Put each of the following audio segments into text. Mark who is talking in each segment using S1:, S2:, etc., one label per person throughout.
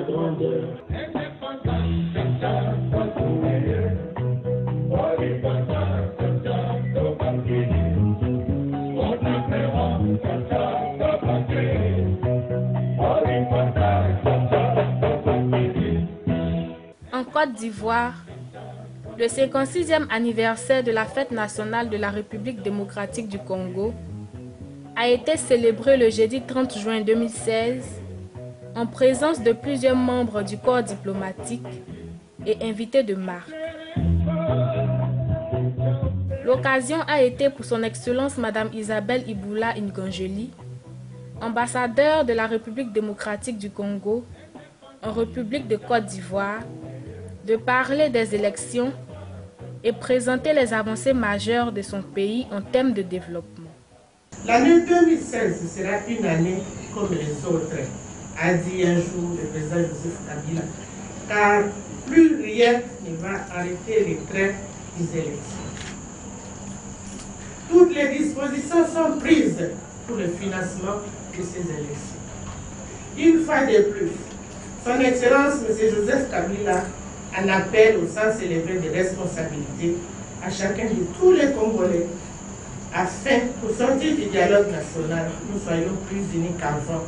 S1: grandeur.
S2: En Côte d'Ivoire, le 56e anniversaire de la fête nationale de la République démocratique du Congo a été célébré le jeudi 30 juin 2016 en présence de plusieurs membres du corps diplomatique et invités de marque. L'occasion a été pour son Excellence Madame Isabelle Iboula Ngangeli, ambassadeur de la République démocratique du Congo en République de Côte d'Ivoire, de parler des élections et présenter les avancées majeures de son pays en termes de développement.
S3: L'année 2016 sera une année comme les autres, a dit un jour le président Joseph Kabila, car plus rien ne va arrêter les trains des élections. Toutes les dispositions sont prises pour le financement de ces élections. Une fois de plus, son Excellence M. Joseph Kabila en appelle au sens élevé de responsabilité à chacun de tous les Congolais afin, pour sortir du dialogue national, nous soyons plus unis qu'avant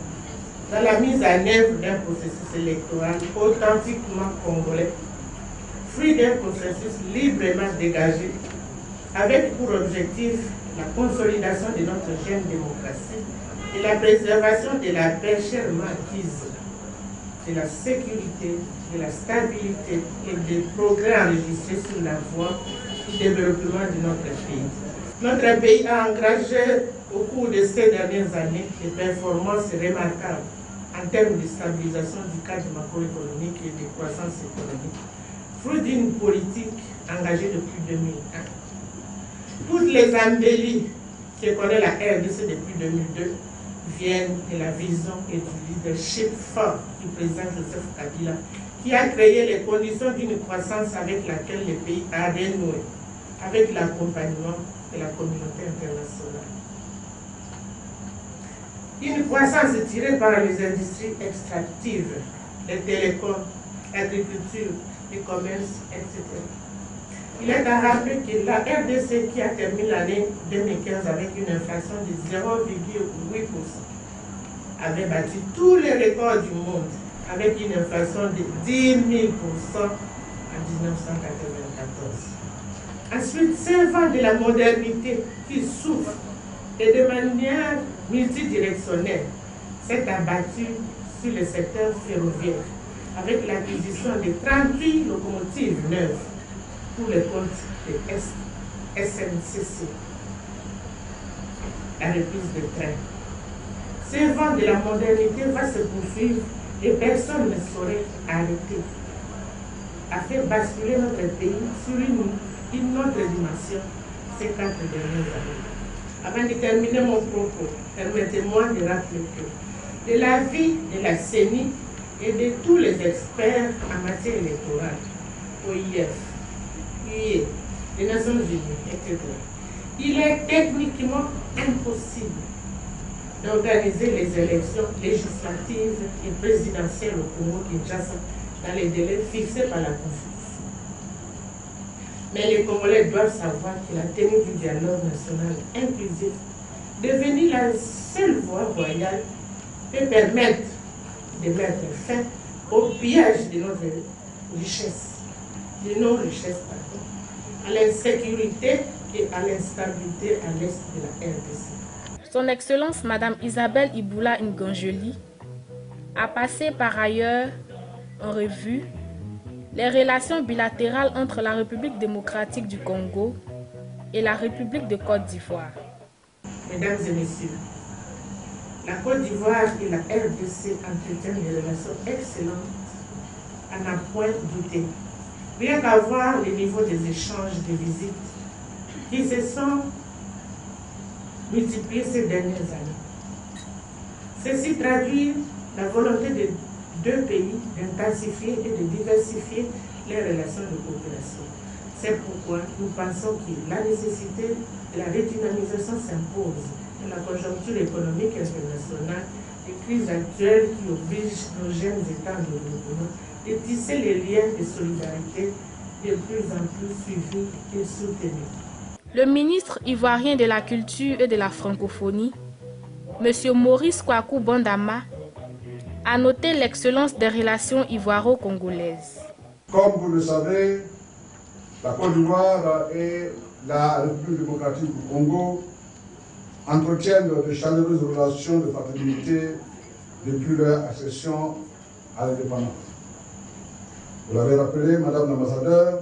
S3: dans la mise en œuvre d'un processus électoral authentiquement congolais, fruit d'un processus librement dégagé, avec pour objectif la consolidation de notre jeune démocratie et la préservation de la paix chèrement acquise, de la sécurité, de la stabilité et des progrès enregistrés sur la voie du développement de notre pays. Notre pays a engagé au cours de ces dernières années des performances remarquables en termes de stabilisation du cadre macroéconomique et de croissance économique, fruit d'une politique engagée depuis 2001. Toutes les embellies que connaît la RDC depuis 2002 viennent de la vision et du leadership fort du président Joseph Kabila, qui a créé les conditions d'une croissance avec laquelle le pays a renoué, avec l'accompagnement de la communauté internationale. Une croissance tirée par les industries extractives, les télécoms, l'agriculture, le commerce, etc. Il est à rappeler que la RDC, qui a terminé l'année 2015 avec une inflation de 0,8%, avait battu tous les records du monde avec une inflation de 10 000% en 1994. Ensuite, 5 ans de la modernité qui souffre et de manière multidirectionnelle s'est abattu sur le secteur ferroviaire avec l'acquisition de 38 locomotives neuves pour le compte de SNCC, la reprise de train. Ce vent de la modernité va se poursuivre et personne ne saurait arrêter, a fait basculer notre pays sur une autre dimension ces 4 dernières années. Avant de terminer mon propos, permettez-moi de rappeler que de l'avis de la CENI et de tous les experts en matière électorale, OIF, UE, les Nations Unies, etc., il est techniquement impossible d'organiser les élections législatives et présidentielles au Congo-Kinshasa dans les délais fixés par la Constitution. Mais les Congolais doivent savoir que la tenue du dialogue national inclusif, devenue la seule voie royale, peut permettre de mettre fin au pillage de notre richesse, de nos richesses, à l'insécurité et à l'instabilité à l'est de la RDC.
S2: Son Excellence Madame Isabelle Iboula Ngangeli a passé par ailleurs en revue les relations bilatérales entre la République démocratique du Congo et la République de Côte d'Ivoire.
S3: Mesdames et messieurs, la Côte d'Ivoire et la RDC entretiennent des relations excellentes à n'en point douter. Rien qu'à voir le niveau des échanges de visites qui se sont multipliés ces dernières années. Ceci traduit la volonté de deux pays d'intensifier et de diversifier les relations de coopération. C'est pourquoi nous pensons que la nécessité de la redynamisation s'impose et la conjoncture économique internationale des crises actuelles qui obligent nos jeunes États de développement de tisser les liens de solidarité de plus en plus suivis et soutenus.
S2: Le ministre ivoirien de la Culture et de la Francophonie, M. Maurice Kwaku Bondama, a noté l'excellence des relations ivoiro-congolaises.
S1: Comme vous le savez, la Côte d'Ivoire et la République démocratique du Congo entretiennent de chaleureuses relations de fraternité depuis leur accession à l'indépendance. Vous l'avez rappelé, Madame l'ambassadeur,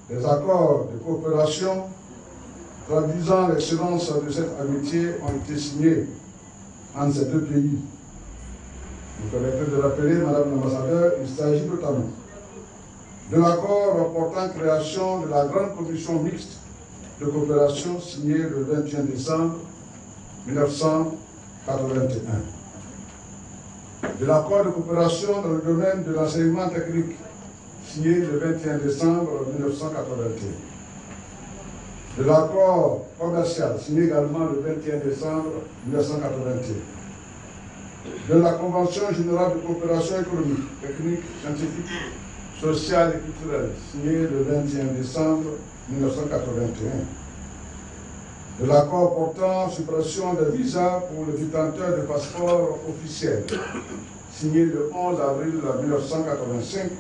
S1: des accords de coopération traduisant l'excellence de cette amitié ont été signés entre ces deux pays. Vous permettez de rappeler, Madame l'ambassadeur, il s'agit notamment de l'accord portant création de la grande commission mixte de coopération signée le 21 décembre 1981. De l'accord de coopération dans le domaine de l'enseignement technique signé le 21 décembre 1981. De l'accord commercial signé également le 21 décembre 1981. De la Convention générale de coopération économique, technique, scientifique, sociale et culturelle signée le 21 décembre 1981. De l'accord portant suppression des visas pour les détenteurs de passeports officiels, signé le 11 avril 1985,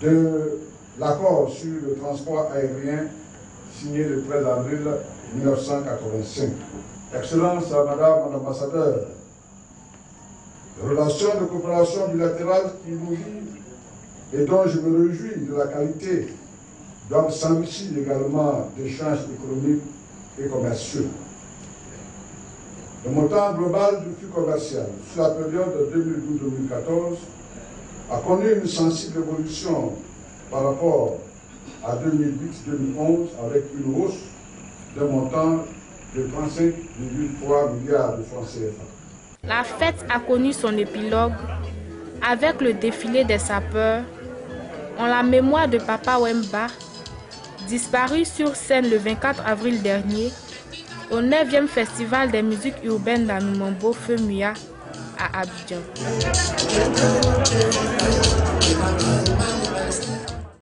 S1: de l'accord sur le transport aérien, signé le 13 avril 1985. Excellence à Madame l'ambassadeur, les relations de coopération bilatérale qui nous lient et dont je me réjouis de la qualité doivent s'enrichir également d'échanges économiques et commerciaux. Le montant global du flux commercial sur la période 2012-2014 a connu une sensible évolution par rapport à 2008-2011 avec une hausse d'un montant de 35,3 milliards de francs CFA.
S2: La fête a connu son épilogue avec le défilé des sapeurs en la mémoire de Papa Wemba, disparu sur scène le 24 avril dernier au 9e Festival des musiques urbaines d'Anumambo Femuya à Abidjan.